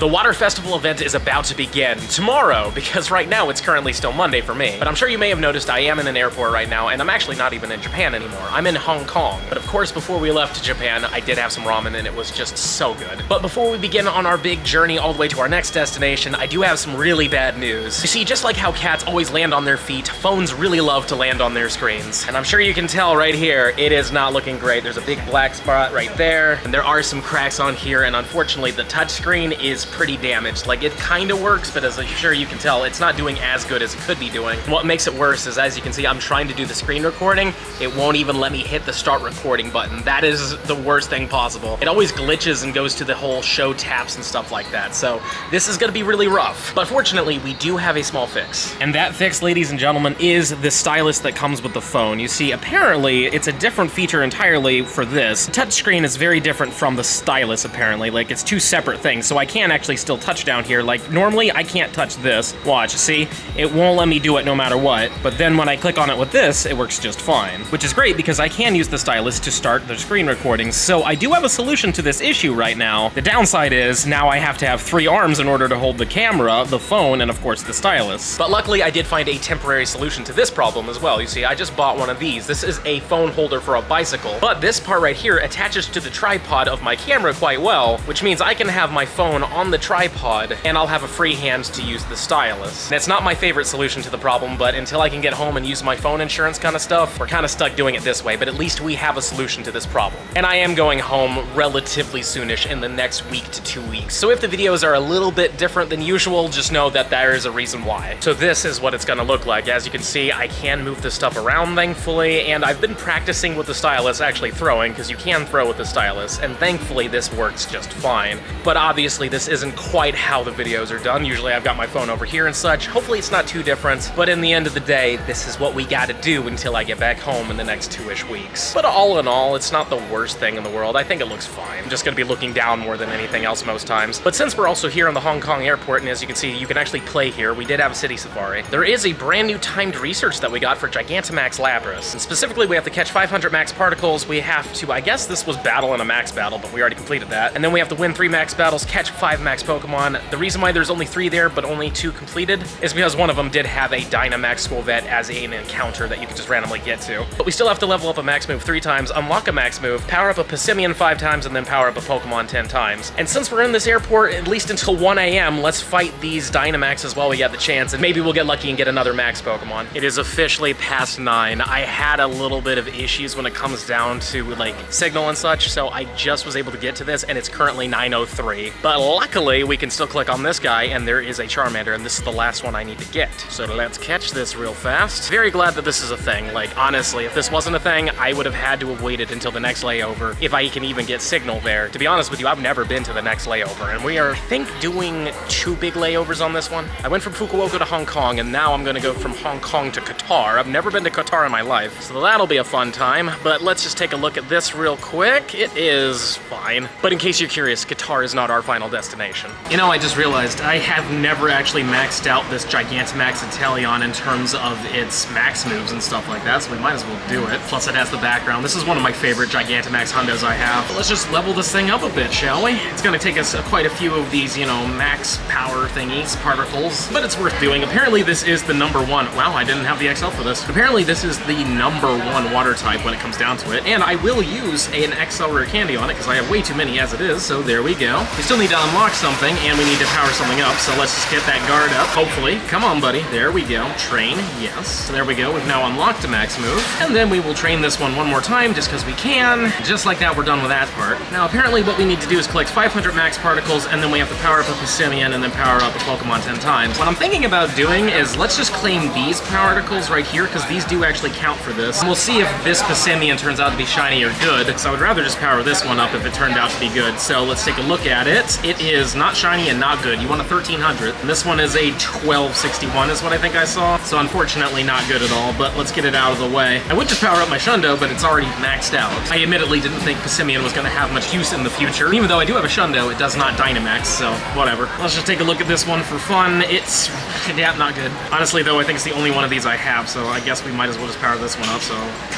The Water Festival event is about to begin tomorrow, because right now it's currently still Monday for me. But I'm sure you may have noticed I am in an airport right now, and I'm actually not even in Japan anymore. I'm in Hong Kong. But of course, before we left to Japan, I did have some ramen, and it was just so good. But before we begin on our big journey all the way to our next destination, I do have some really bad news. You see, just like how cats always land on their feet, phones really love to land on their screens. And I'm sure you can tell right here, it is not looking great. There's a big black spot right there, and there are some cracks on here, and unfortunately, the touchscreen is pretty damaged. Like, it kind of works, but as I'm sure you can tell, it's not doing as good as it could be doing. And what makes it worse is, as you can see, I'm trying to do the screen recording. It won't even let me hit the start recording button. That is the worst thing possible. It always glitches and goes to the whole show taps and stuff like that. So this is gonna be really rough. But fortunately, we do have a small fix. And that fix, ladies and gentlemen, is the stylus that comes with the phone. You see, apparently, it's a different feature entirely for this. The touchscreen is very different from the stylus, apparently. Like, it's two separate things, so I can actually still touch down here. Like, normally I can't touch this. Watch, see? It won't let me do it no matter what, but then when I click on it with this, it works just fine. Which is great because I can use the stylus to start the screen recordings, so I do have a solution to this issue right now. The downside is, now I have to have 3 arms in order to hold the camera, the phone, and of course the stylus. But luckily I did find a temporary solution to this problem as well. You see, I just bought one of these. This is a phone holder for a bicycle, but this part right here attaches to the tripod of my camera quite well, which means I can have my phone on the tripod and I'll have a free hand to use the stylus. And it's not my favorite solution to the problem, but until I can get home and use my phone insurance kind of stuff, we're kind of stuck doing it this way, but at least we have a solution to this problem. And I am going home relatively soonish in the next week to 2 weeks. So if the videos are a little bit different than usual, just know that there is a reason why. So this is what it's gonna look like. As you can see, I can move this stuff around, thankfully, and I've been practicing with the stylus actually throwing, because you can throw with the stylus, and thankfully this works just fine. But obviously this isn't quite how the videos are done. Usually I've got my phone over here and such. Hopefully it's not too different, but in the end of the day, this is what we gotta do until I get back home in the next 2-ish weeks. But all in all, it's not the worst thing in the world. I think it looks fine. I'm just gonna be looking down more than anything else most times. But since we're also here in the Hong Kong airport, and as you can see, you can actually play here. We did have a city safari. There is a brand new timed research that we got for Gigantamax Lapras. And specifically, we have to catch 500 max particles. We have to, I guess this was battle in a max battle, but we already completed that. And then we have to win 3 max battles, catch 5 max Pokemon. The reason why there's only 3 there, but only 2 completed, is because one of them did have a Dynamax School Vet as an encounter that you could just randomly get to. But we still have to level up a max move 3 times, unlock a max move, power up a Passimian 5 times, and then power up a Pokemon 10 times. And since we're in this airport, at least until 1 AM, let's fight these Dynamaxes while we get the chance, and maybe we'll get lucky and get another max Pokemon. It is officially past 9. I had a little bit of issues when it comes down to, like, signal and such, so I just was able to get to this, and it's currently 9:03. But luckily, we can still click on this guy, and there is a Charmander, and this is the last one I need to get. So let's catch this real fast. Very glad that this is a thing. Like, honestly, if this wasn't a thing, I would have had to have waited until the next layover, if I can even get signal there. To be honest with you, I've never been to the next layover, and we are, I think, doing 2 big layovers on this one. I went from Fukuoka to Hong Kong, and now I'm gonna go from Hong Kong to Qatar. I've never been to Qatar in my life, so that'll be a fun time. But let's just take a look at this real quick. It is fine. But in case you're curious, Qatar is not our final destination. You know, I just realized I have never actually maxed out this Gigantamax Inteleon in terms of its max moves and stuff like that, so we might as well do it. Plus it has the background. This is one of my favorite Gigantamax hundos I have. But let's just level this thing up a bit, shall we? It's gonna take us quite a few of these, you know, max power thingies, particles, but it's worth doing. Apparently this is the #1. Wow, I didn't have the XL for this. Apparently this is the #1 water type when it comes down to it, and I will use an XL Rare Candy on it because I have way too many as it is, so there we go. We still need to unlock something, and we need to power something up, so let's just get that guard up, hopefully. Come on, buddy. There we go. Train, yes. So there we go. We've now unlocked a max move, and then we will train this one more time just because we can. Just like that, we're done with that part. Now, apparently what we need to do is collect 500 max particles, and then we have to power up a Passimian and then power up a Pokemon 10 times. What I'm thinking about doing is let's just claim these particles right here, because these do actually count for this. And we'll see if this Passimian turns out to be shiny or good, so I would rather just power this one up if it turned out to be good. So let's take a look at it. It is not shiny and not good. You want a 1300, and this one is a 1261 is what I think I saw. So unfortunately not good at all, but let's get it out of the way. I would just power up my Shundo, but it's already maxed out. I admittedly didn't think Passimian was gonna have much use in the future. Even though I do have a Shundo, it does not Dynamax, so whatever. Let's just take a look at this one for fun. It's, yeah, not good. Honestly though, I think it's the only one of these I have, so I guess we might as well just power this one up. So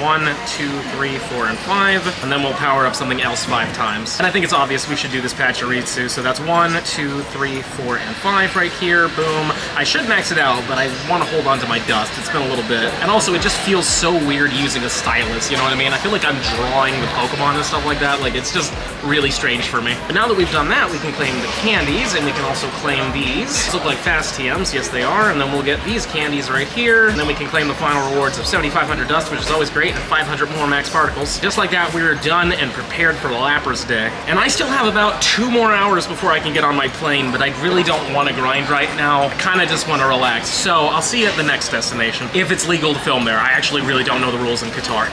1, 2, 3, 4, and 5, and then we'll power up something else 5 times. And I think it's obvious we should do this Pachirisu, so that's 1, 2, 3, 4, and 5 right here. Boom. I should max it out, but I want to hold on to my dust. It's been a little bit. And also, it just feels so weird using a stylus, you know what I mean? I feel like I'm drawing the Pokemon and stuff like that. Like, it's just really strange for me. But now that we've done that, we can claim the candies, and we can also claim these. These look like fast TMs. Yes, they are. And then we'll get these candies right here. And then we can claim the final rewards of 7,500 dust, which is always great, and 500 more max particles. Just like that, we're done and prepared for the Lapras day. And I still have about 2 more hours before I can get on my plane, but I really don't want to grind right now. I kind of just want to relax. So I'll see you at the next destination, if it's legal to film there. I actually really don't know the rules in Qatar.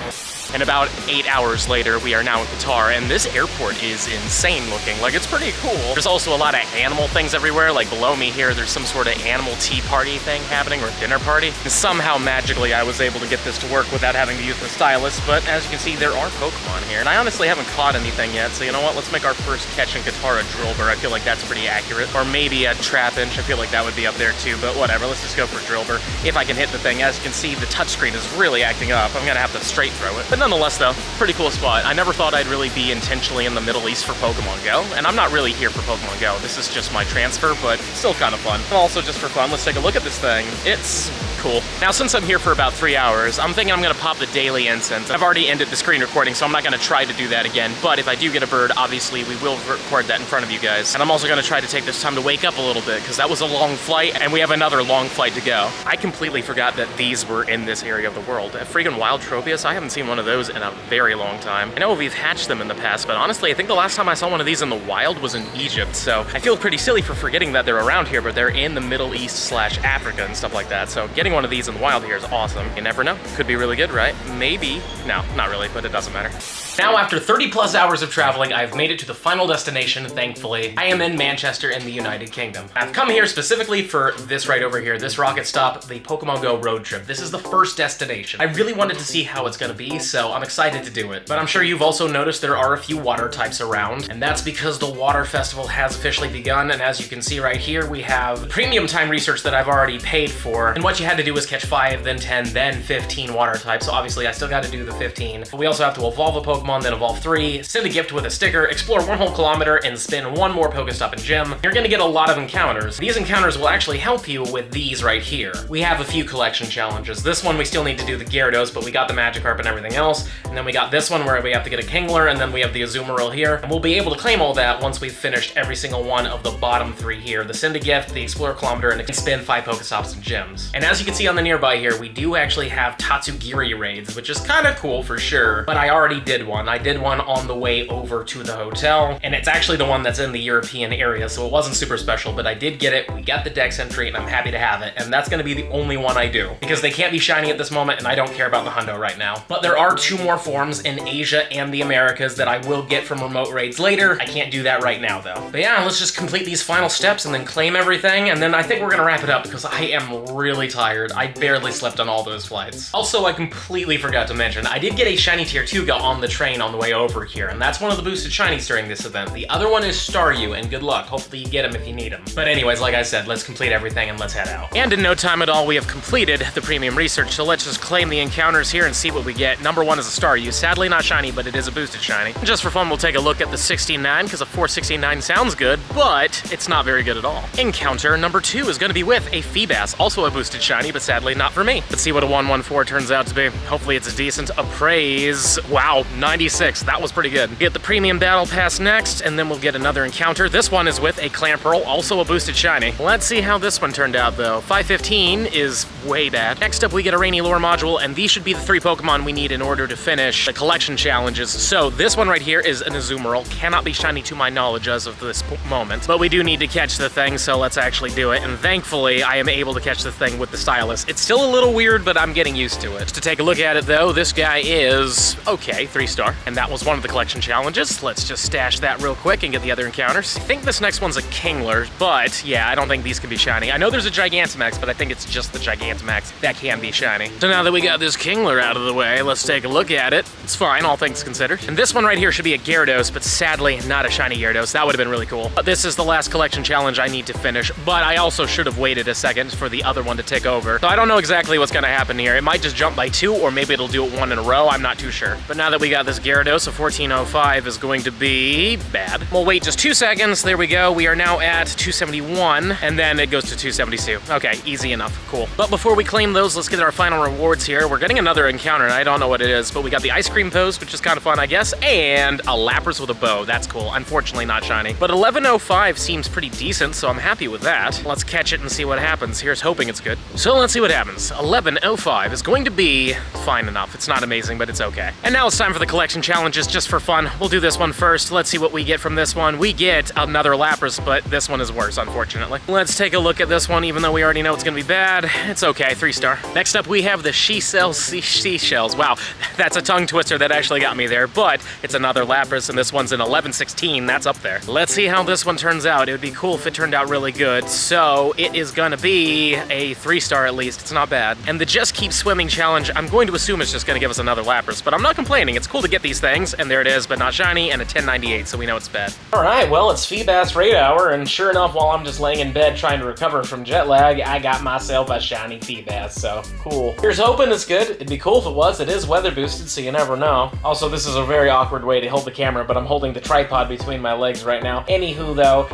And about 8 hours later, we are now in Qatar, and this airport is insane looking. Like, it's pretty cool. There's also a lot of animal things everywhere. Like, below me here, there's some sort of animal tea party thing happening, or dinner party. And somehow, magically, I was able to get this to work without having to use the stylus, but as you can see, there are Pokemon here. And I honestly haven't caught anything yet, so you know what? Let's make our first catch in Qatar a Drillbur. I feel like that's pretty accurate. Or maybe a Trapinch. I feel like that would be up there too, but whatever. Let's just go for Drillbur. If I can hit the thing. As you can see, the touchscreen is really acting up. I'm gonna have to straight throw it. But nonetheless, though, pretty cool spot. I never thought I'd really be intentionally in the Middle East for Pokemon Go, and I'm not really here for Pokemon Go. This is just my transfer, but still kind of fun. And also, just for fun, let's take a look at this thing. It's cool. Now, since I'm here for about 3 hours, I'm thinking I'm gonna pop the daily incense. I've already ended the screen recording, so I'm not gonna try to do that again, but if I do get a bird, obviously we will record that in front of you guys. And I'm also gonna try to take this time to wake up a little bit, because that was a long flight, and we have another long flight to go. I completely forgot that these were in this area of the world. A freaking wild Tropius, I haven't seen one of those in a very long time. I know we've hatched them in the past, but honestly, I think the last time I saw one of these in the wild was in Egypt, so I feel pretty silly for forgetting that they're around here, but they're in the Middle East / Africa and stuff like that, so getting one of these in the wild here is awesome. You never know. Could be really good, right? Maybe. No, not really, but it doesn't matter. Now, after 30+ hours of traveling, I've made it to the final destination, thankfully. I am in Manchester in the United Kingdom. I've come here specifically for this right over here, this rocket stop, the Pokemon Go road trip. This is the first destination. I really wanted to see how it's gonna be, so I'm excited to do it. But I'm sure you've also noticed there are a few water types around, and that's because the Water Festival has officially begun, and as you can see right here, we have premium time research that I've already paid for, and what you had to do was catch 5, then 10, then 15 water types, so obviously I still gotta do the 15. But we also have to evolve a Pokemon, then evolve 3, send a gift with a sticker, explore 1 whole kilometer, and spin 1 more Pokestop and gym. You're gonna get a lot of encounters. These encounters will actually help you with these right here. We have a few collection challenges. This one we still need to do the Gyarados, but we got the Magikarp and everything else. And then we got this one where we have to get a Kingler, and then we have the Azumarill here. And we'll be able to claim all that once we've finished every single one of the bottom 3 here. The send a gift, the explore kilometer, and spin 5 Pokestops and gyms. And as you can see on the nearby here, we do actually have Tatsugiri raids, which is kind of cool for sure, but I already did one. I did one on the way over to the hotel, and it's actually the one that's in the European area, so it wasn't super special, but I did get it. We got the Dex entry, and I'm happy to have it, and that's gonna be the only one I do, because they can't be shiny at this moment, and I don't care about the hundo right now. But there are 2 more forms in Asia and the Americas that I will get from remote raids later. I can't do that right now, though. But yeah, let's just complete these final steps and then claim everything, and then I think we're gonna wrap it up, because I am really tired. I barely slept on all those flights. Also, I completely forgot to mention, I did get a shiny tier 2 go on the train on the way over here, and that's one of the boosted shinies during this event. The other one is Staryu, and good luck. Hopefully you get him if you need him. But anyways, like I said, let's complete everything and let's head out. And in no time at all, we have completed the premium research, so let's just claim the encounters here and see what we get. Number 1 is a Staryu. Sadly not shiny, but it is a boosted shiny. Just for fun, we'll take a look at the 69, because a 469 sounds good, but it's not very good at all. Encounter number 2 is gonna be with a Feebas, also a boosted shiny, but sadly not for me. Let's see what a 114 turns out to be. Hopefully it's a decent appraise. Wow, 96, that was pretty good. Get the premium battle pass next, and then we'll get another encounter. This one is with a Clamperl, also a boosted shiny. Let's see how this one turned out though. 515 is way bad. Next up we get a Rainy Lure module, and these should be the 3 Pokemon we need in order to finish the collection challenges. So this one right here is an Azumarill. Cannot be shiny to my knowledge as of this moment, but we do need to catch the thing, so let's actually do it. And thankfully I am able to catch the thing with the stylus. It's still a little weird, but I'm getting used to it. To take a look at it though, this guy is okay, 3-star, and that was one of the collection challenges. Let's just stash that real quick and get the other encounters. I think this next one's a Kingler, but yeah, I don't think these can be shiny. I know there's a Gigantamax, but I think it's just the Gigantamax that can be shiny. So now that we got this Kingler out of the way, let's take a look at it. It's fine, all things considered. And this one right here should be a Gyarados, but sadly not a shiny Gyarados. That would have been really cool. But this is the last collection challenge I need to finish, but I also should have waited a second for the other one to take over. over. So I don't know exactly what's gonna happen here. It might just jump by 2, or maybe it'll do it 1 in a row. I'm not too sure. But now that we got this Gyarados, a 1405 is going to be bad. We'll wait just 2 seconds. There we go. We are now at 271, and then it goes to 272. Okay, easy enough. Cool. But before we claim those, let's get our final rewards here. We're getting another encounter, and I don't know what it is, but we got the ice cream pose, which is kind of fun, I guess, and a Lapras with a bow. That's cool. Unfortunately, not shiny. But 1105 seems pretty decent, so I'm happy with that. Let's catch it and see what happens. Here's hoping it's good. So let's see what happens. 1105 is going to be fine enough. It's not amazing, but it's okay. And now it's time for the collection challenges, just for fun. We'll do this one first. Let's see what we get from this one. We get another Lapras, but this one is worse, unfortunately. Let's take a look at this one, even though we already know it's gonna be bad. It's okay, 3-star. Next up, we have the seashells. Wow, that's a tongue twister that actually got me there, but it's another Lapras, and this one's an 1116. That's up there. Let's see how this one turns out. It would be cool if it turned out really good. So it is gonna be a 3-star at least. It's not bad. And the Just Keep Swimming challenge, I'm going to assume it's just gonna give us another Lapras, but I'm not complaining. It's cool to get these things, and there it is, but not shiny, and a 1098, so we know it's bad. All right, well, it's Feebas Raid Hour, and sure enough, while I'm just laying in bed trying to recover from jet lag, I got myself a shiny Feebas, so cool. Here's hoping it's good. It'd be cool if it was. It is weather boosted, so you never know. Also, this is a very awkward way to hold the camera, but I'm holding the tripod between my legs right now. Anywho, though,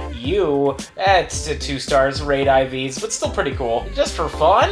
it's 2 stars, raid IVs, but still pretty cool. Just for fun?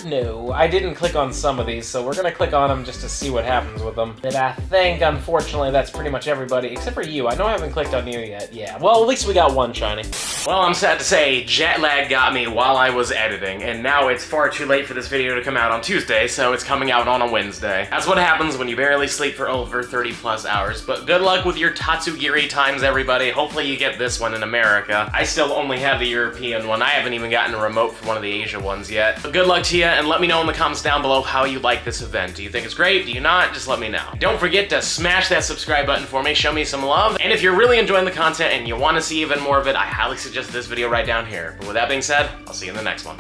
No, I didn't click on some of these, so we're gonna click on them just to see what happens with them. And I think, unfortunately, that's pretty much everybody, except for you. I know I haven't clicked on you yet. Yeah, well, at least we got one shiny. Well, I'm sad to say, jet lag got me while I was editing, and now it's far too late for this video to come out on Tuesday, so it's coming out on a Wednesday. That's what happens when you barely sleep for over 30+ hours, but good luck with your Tatsugiri times, everybody. Hopefully you get this one in America. I still only have the European one. I haven't even gotten a remote for one of the Asia ones yet. But good luck to you, and let me know in the comments down below how you like this event. Do you think it's great? Do you not? Just let me know. Don't forget to smash that subscribe button for me, show me some love, and if you're really enjoying the content and you want to see even more of it, I highly suggest this video right down here. But with that being said, I'll see you in the next one.